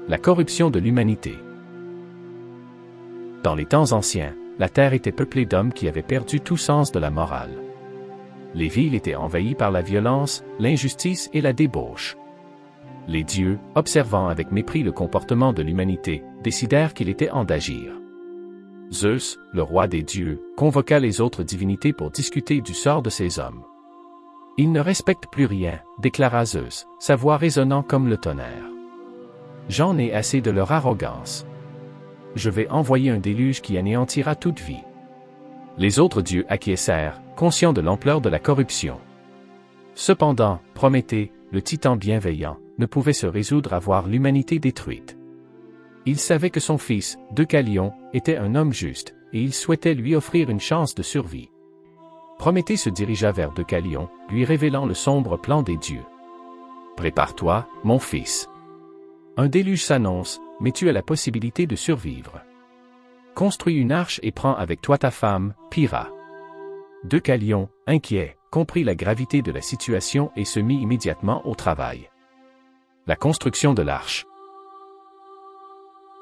La corruption de l'humanité. Dans les temps anciens, la terre était peuplée d'hommes qui avaient perdu tout sens de la morale. Les villes étaient envahies par la violence, l'injustice et la débauche. Les dieux, observant avec mépris le comportement de l'humanité, décidèrent qu'il était temps d'agir. Zeus, le roi des dieux, convoqua les autres divinités pour discuter du sort de ces hommes. « Ils ne respectent plus rien, déclara Zeus, sa voix résonnant comme le tonnerre. J'en ai assez de leur arrogance. Je vais envoyer un déluge qui anéantira toute vie. » Les autres dieux acquiescèrent, conscients de l'ampleur de la corruption. Cependant, Prométhée, le titan bienveillant, ne pouvait se résoudre à voir l'humanité détruite. Il savait que son fils, Deucalion, était un homme juste, et il souhaitait lui offrir une chance de survie. Prométhée se dirigea vers Deucalion, lui révélant le sombre plan des dieux. « Prépare-toi, mon fils. Un déluge s'annonce, mais tu as la possibilité de survivre. Construis une arche et prends avec toi ta femme, Pyrrha. » Deucalion, inquiet, comprit la gravité de la situation et se mit immédiatement au travail. La construction de l'arche.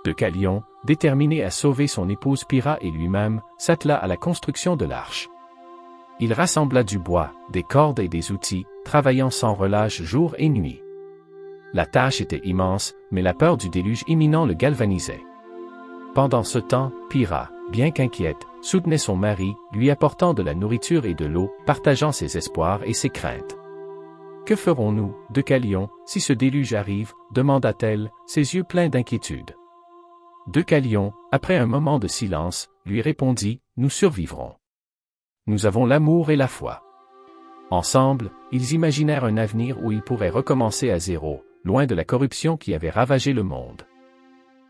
Deucalion, déterminé à sauver son épouse Pyrrha et lui-même, s'attela à la construction de l'arche. Il rassembla du bois, des cordes et des outils, travaillant sans relâche jour et nuit. La tâche était immense, mais la peur du déluge imminent le galvanisait. Pendant ce temps, Pyrrha, bien qu'inquiète, soutenait son mari, lui apportant de la nourriture et de l'eau, partageant ses espoirs et ses craintes. « Que ferons-nous, Deucalion, si ce déluge arrive ?» demanda-t-elle, ses yeux pleins d'inquiétude. Deucalion, après un moment de silence, lui répondit, « Nous survivrons. Nous avons l'amour et la foi. » Ensemble, ils imaginèrent un avenir où ils pourraient recommencer à zéro, loin de la corruption qui avait ravagé le monde.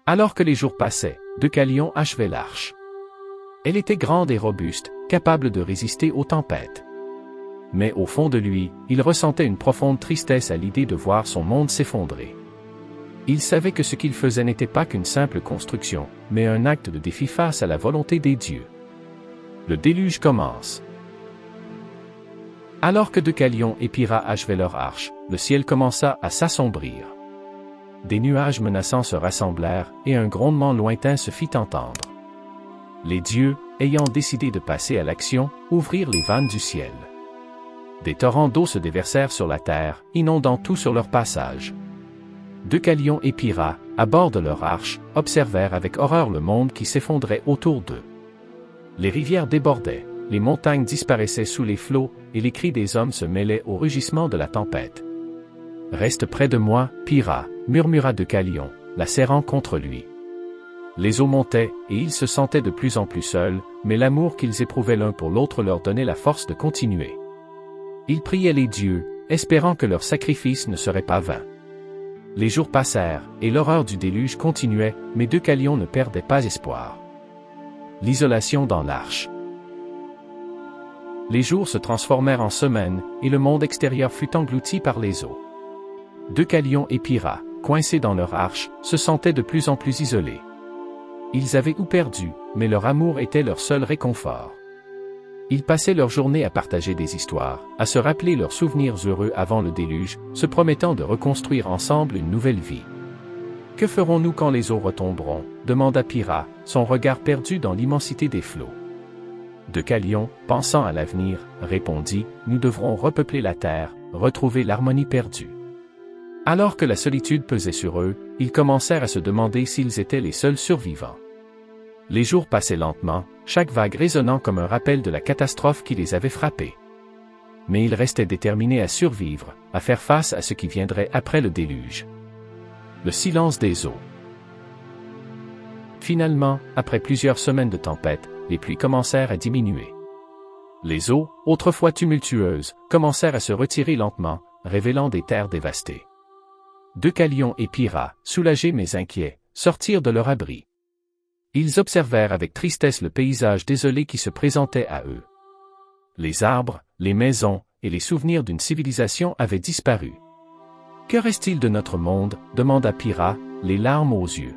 Alors que les jours passaient, Deucalion achevait l'arche. Elle était grande et robuste, capable de résister aux tempêtes. Mais au fond de lui, il ressentait une profonde tristesse à l'idée de voir son monde s'effondrer. Il savait que ce qu'il faisait n'était pas qu'une simple construction, mais un acte de défi face à la volonté des dieux. Le déluge commence. Alors que Deucalion et Pyrrha achevaient leur arche, le ciel commença à s'assombrir. Des nuages menaçants se rassemblèrent, et un grondement lointain se fit entendre. Les dieux, ayant décidé de passer à l'action, ouvrirent les vannes du ciel. Des torrents d'eau se déversèrent sur la terre, inondant tout sur leur passage. Deucalion et Pyrrha, à bord de leur arche, observèrent avec horreur le monde qui s'effondrait autour d'eux. Les rivières débordaient, les montagnes disparaissaient sous les flots, et les cris des hommes se mêlaient au rugissement de la tempête. « Reste près de moi, Pyrrha » murmura Deucalion, la serrant contre lui. Les eaux montaient, et ils se sentaient de plus en plus seuls, mais l'amour qu'ils éprouvaient l'un pour l'autre leur donnait la force de continuer. Ils priaient les dieux, espérant que leur sacrifice ne serait pas vain. Les jours passèrent, et l'horreur du déluge continuait, mais Deucalion ne perdait pas espoir. L'isolation dans l'arche. Les jours se transformèrent en semaines, et le monde extérieur fut englouti par les eaux. Deucalion et Pyrrha, coincés dans leur arche, se sentaient de plus en plus isolés. Ils avaient tout perdu, mais leur amour était leur seul réconfort. Ils passaient leur journée à partager des histoires, à se rappeler leurs souvenirs heureux avant le déluge, se promettant de reconstruire ensemble une nouvelle vie. « Que ferons-nous quand les eaux retomberont ?» demanda Pyrrha, son regard perdu dans l'immensité des flots. Deucalion, pensant à l'avenir, répondit, « Nous devrons repeupler la terre, retrouver l'harmonie perdue. » Alors que la solitude pesait sur eux, ils commencèrent à se demander s'ils étaient les seuls survivants. Les jours passaient lentement, chaque vague résonnant comme un rappel de la catastrophe qui les avait frappés. Mais ils restaient déterminés à survivre, à faire face à ce qui viendrait après le déluge. Le silence des eaux. Finalement, après plusieurs semaines de tempête, les pluies commencèrent à diminuer. Les eaux, autrefois tumultueuses, commencèrent à se retirer lentement, révélant des terres dévastées. Deucalion et Pyrrha, soulagés mais inquiets, sortirent de leur abri. Ils observèrent avec tristesse le paysage désolé qui se présentait à eux. Les arbres, les maisons, et les souvenirs d'une civilisation avaient disparu. « Que reste-t-il de notre monde ?» demanda Pyrrha, les larmes aux yeux.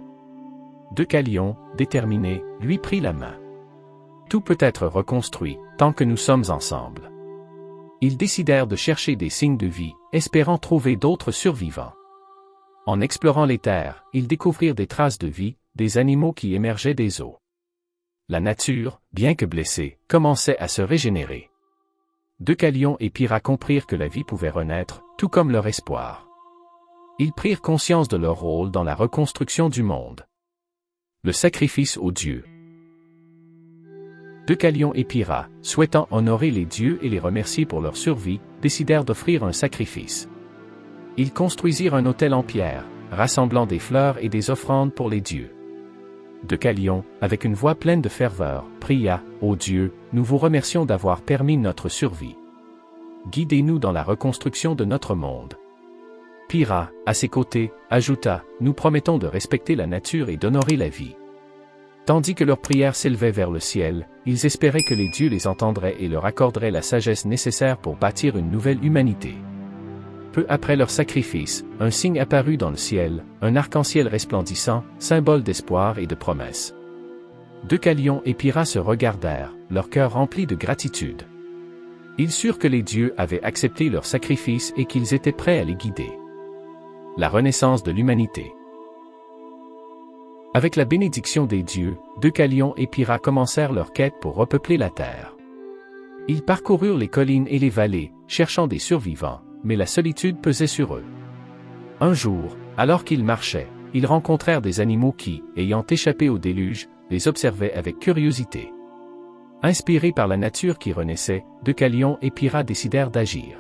Deucalion, déterminé, lui prit la main. « Tout peut être reconstruit, tant que nous sommes ensemble. » Ils décidèrent de chercher des signes de vie, espérant trouver d'autres survivants. En explorant les terres, ils découvrirent des traces de vie, des animaux qui émergeaient des eaux. La nature, bien que blessée, commençait à se régénérer. Deucalion et Pyrrha comprirent que la vie pouvait renaître, tout comme leur espoir. Ils prirent conscience de leur rôle dans la reconstruction du monde. Le sacrifice aux dieux. Deucalion et Pyrrha, souhaitant honorer les dieux et les remercier pour leur survie, décidèrent d'offrir un sacrifice. Ils construisirent un autel en pierre, rassemblant des fleurs et des offrandes pour les dieux. Deucalion, avec une voix pleine de ferveur, pria, « Ô Dieu, nous vous remercions d'avoir permis notre survie. Guidez-nous dans la reconstruction de notre monde. » Pyrrha, à ses côtés, ajouta, « Nous promettons de respecter la nature et d'honorer la vie. » Tandis que leurs prières s'élevaient vers le ciel, ils espéraient que les dieux les entendraient et leur accorderaient la sagesse nécessaire pour bâtir une nouvelle humanité. Peu après leur sacrifice, un signe apparut dans le ciel, un arc-en-ciel resplendissant, symbole d'espoir et de promesse. Deucalion et Pyrrha se regardèrent, leur cœur rempli de gratitude. Ils surent que les dieux avaient accepté leur sacrifice et qu'ils étaient prêts à les guider. La renaissance de l'humanité. Avec la bénédiction des dieux, Deucalion et Pyrrha commencèrent leur quête pour repeupler la terre. Ils parcoururent les collines et les vallées, cherchant des survivants, mais la solitude pesait sur eux. Un jour, alors qu'ils marchaient, ils rencontrèrent des animaux qui, ayant échappé au déluge, les observaient avec curiosité. Inspirés par la nature qui renaissait, Deucalion et Pyrrha décidèrent d'agir.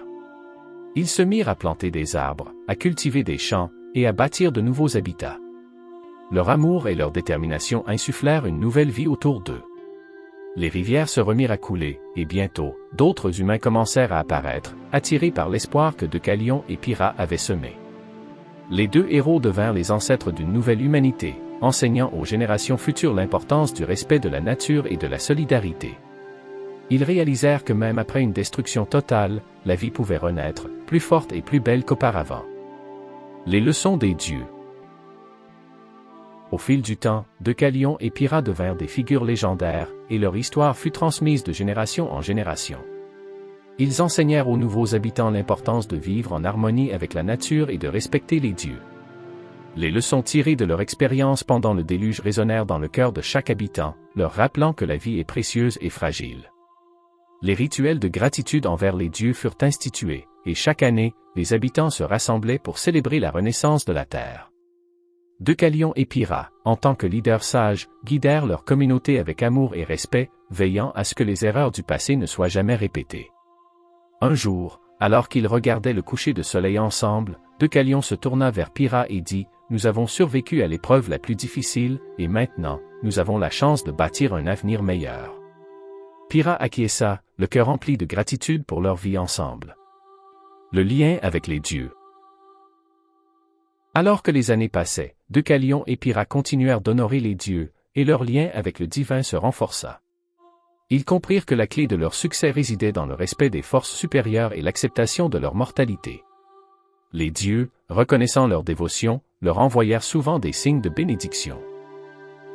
Ils se mirent à planter des arbres, à cultiver des champs, et à bâtir de nouveaux habitats. Leur amour et leur détermination insufflèrent une nouvelle vie autour d'eux. Les rivières se remirent à couler, et bientôt, d'autres humains commencèrent à apparaître, attirés par l'espoir que Deucalion et Pyrrha avaient semé. Les deux héros devinrent les ancêtres d'une nouvelle humanité, enseignant aux générations futures l'importance du respect de la nature et de la solidarité. Ils réalisèrent que même après une destruction totale, la vie pouvait renaître, plus forte et plus belle qu'auparavant. Les leçons des dieux. Au fil du temps, Deucalion et Pyrrha devinrent des figures légendaires, et leur histoire fut transmise de génération en génération. Ils enseignèrent aux nouveaux habitants l'importance de vivre en harmonie avec la nature et de respecter les dieux. Les leçons tirées de leur expérience pendant le déluge résonnèrent dans le cœur de chaque habitant, leur rappelant que la vie est précieuse et fragile. Les rituels de gratitude envers les dieux furent institués, et chaque année, les habitants se rassemblaient pour célébrer la renaissance de la terre. Deucalion et Pyrrha, en tant que leaders sages, guidèrent leur communauté avec amour et respect, veillant à ce que les erreurs du passé ne soient jamais répétées. Un jour, alors qu'ils regardaient le coucher de soleil ensemble, Deucalion se tourna vers Pyrrha et dit, « Nous avons survécu à l'épreuve la plus difficile, et maintenant, nous avons la chance de bâtir un avenir meilleur. » Pyrrha acquiesça, le cœur rempli de gratitude pour leur vie ensemble. Le lien avec les dieux. Alors que les années passaient, Deucalion et Pyrrha continuèrent d'honorer les dieux, et leur lien avec le divin se renforça. Ils comprirent que la clé de leur succès résidait dans le respect des forces supérieures et l'acceptation de leur mortalité. Les dieux, reconnaissant leur dévotion, leur envoyèrent souvent des signes de bénédiction.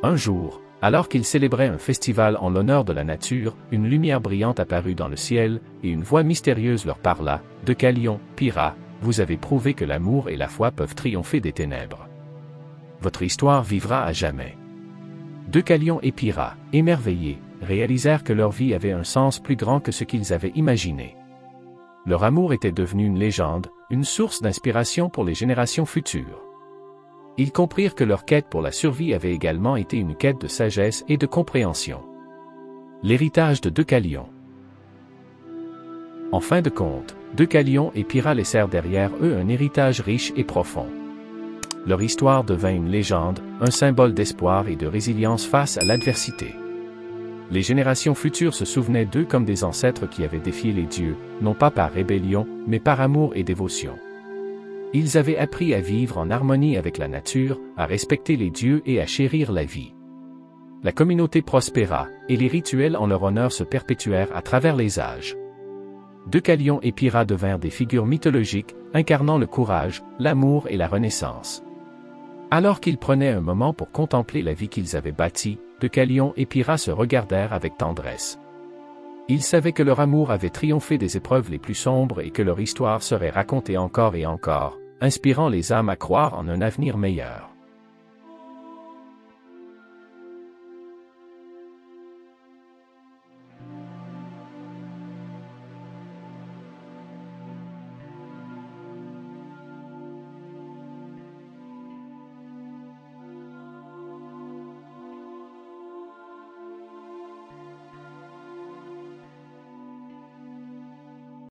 Un jour, alors qu'ils célébraient un festival en l'honneur de la nature, une lumière brillante apparut dans le ciel, et une voix mystérieuse leur parla, « Deucalion, Pyrrha, vous avez prouvé que l'amour et la foi peuvent triompher des ténèbres. Votre histoire vivra à jamais. » Deucalion et Pyrrha, émerveillés, réalisèrent que leur vie avait un sens plus grand que ce qu'ils avaient imaginé. Leur amour était devenu une légende, une source d'inspiration pour les générations futures. Ils comprirent que leur quête pour la survie avait également été une quête de sagesse et de compréhension. L'héritage de Deucalion. En fin de compte, Deucalion et Pyrrha laissèrent derrière eux un héritage riche et profond. Leur histoire devint une légende, un symbole d'espoir et de résilience face à l'adversité. Les générations futures se souvenaient d'eux comme des ancêtres qui avaient défié les dieux, non pas par rébellion, mais par amour et dévotion. Ils avaient appris à vivre en harmonie avec la nature, à respecter les dieux et à chérir la vie. La communauté prospéra, et les rituels en leur honneur se perpétuèrent à travers les âges. Deucalion et Pyrrha devinrent des figures mythologiques, incarnant le courage, l'amour et la renaissance. Alors qu'ils prenaient un moment pour contempler la vie qu'ils avaient bâtie, Deucalion et Pyrrha se regardèrent avec tendresse. Ils savaient que leur amour avait triomphé des épreuves les plus sombres et que leur histoire serait racontée encore et encore, inspirant les âmes à croire en un avenir meilleur.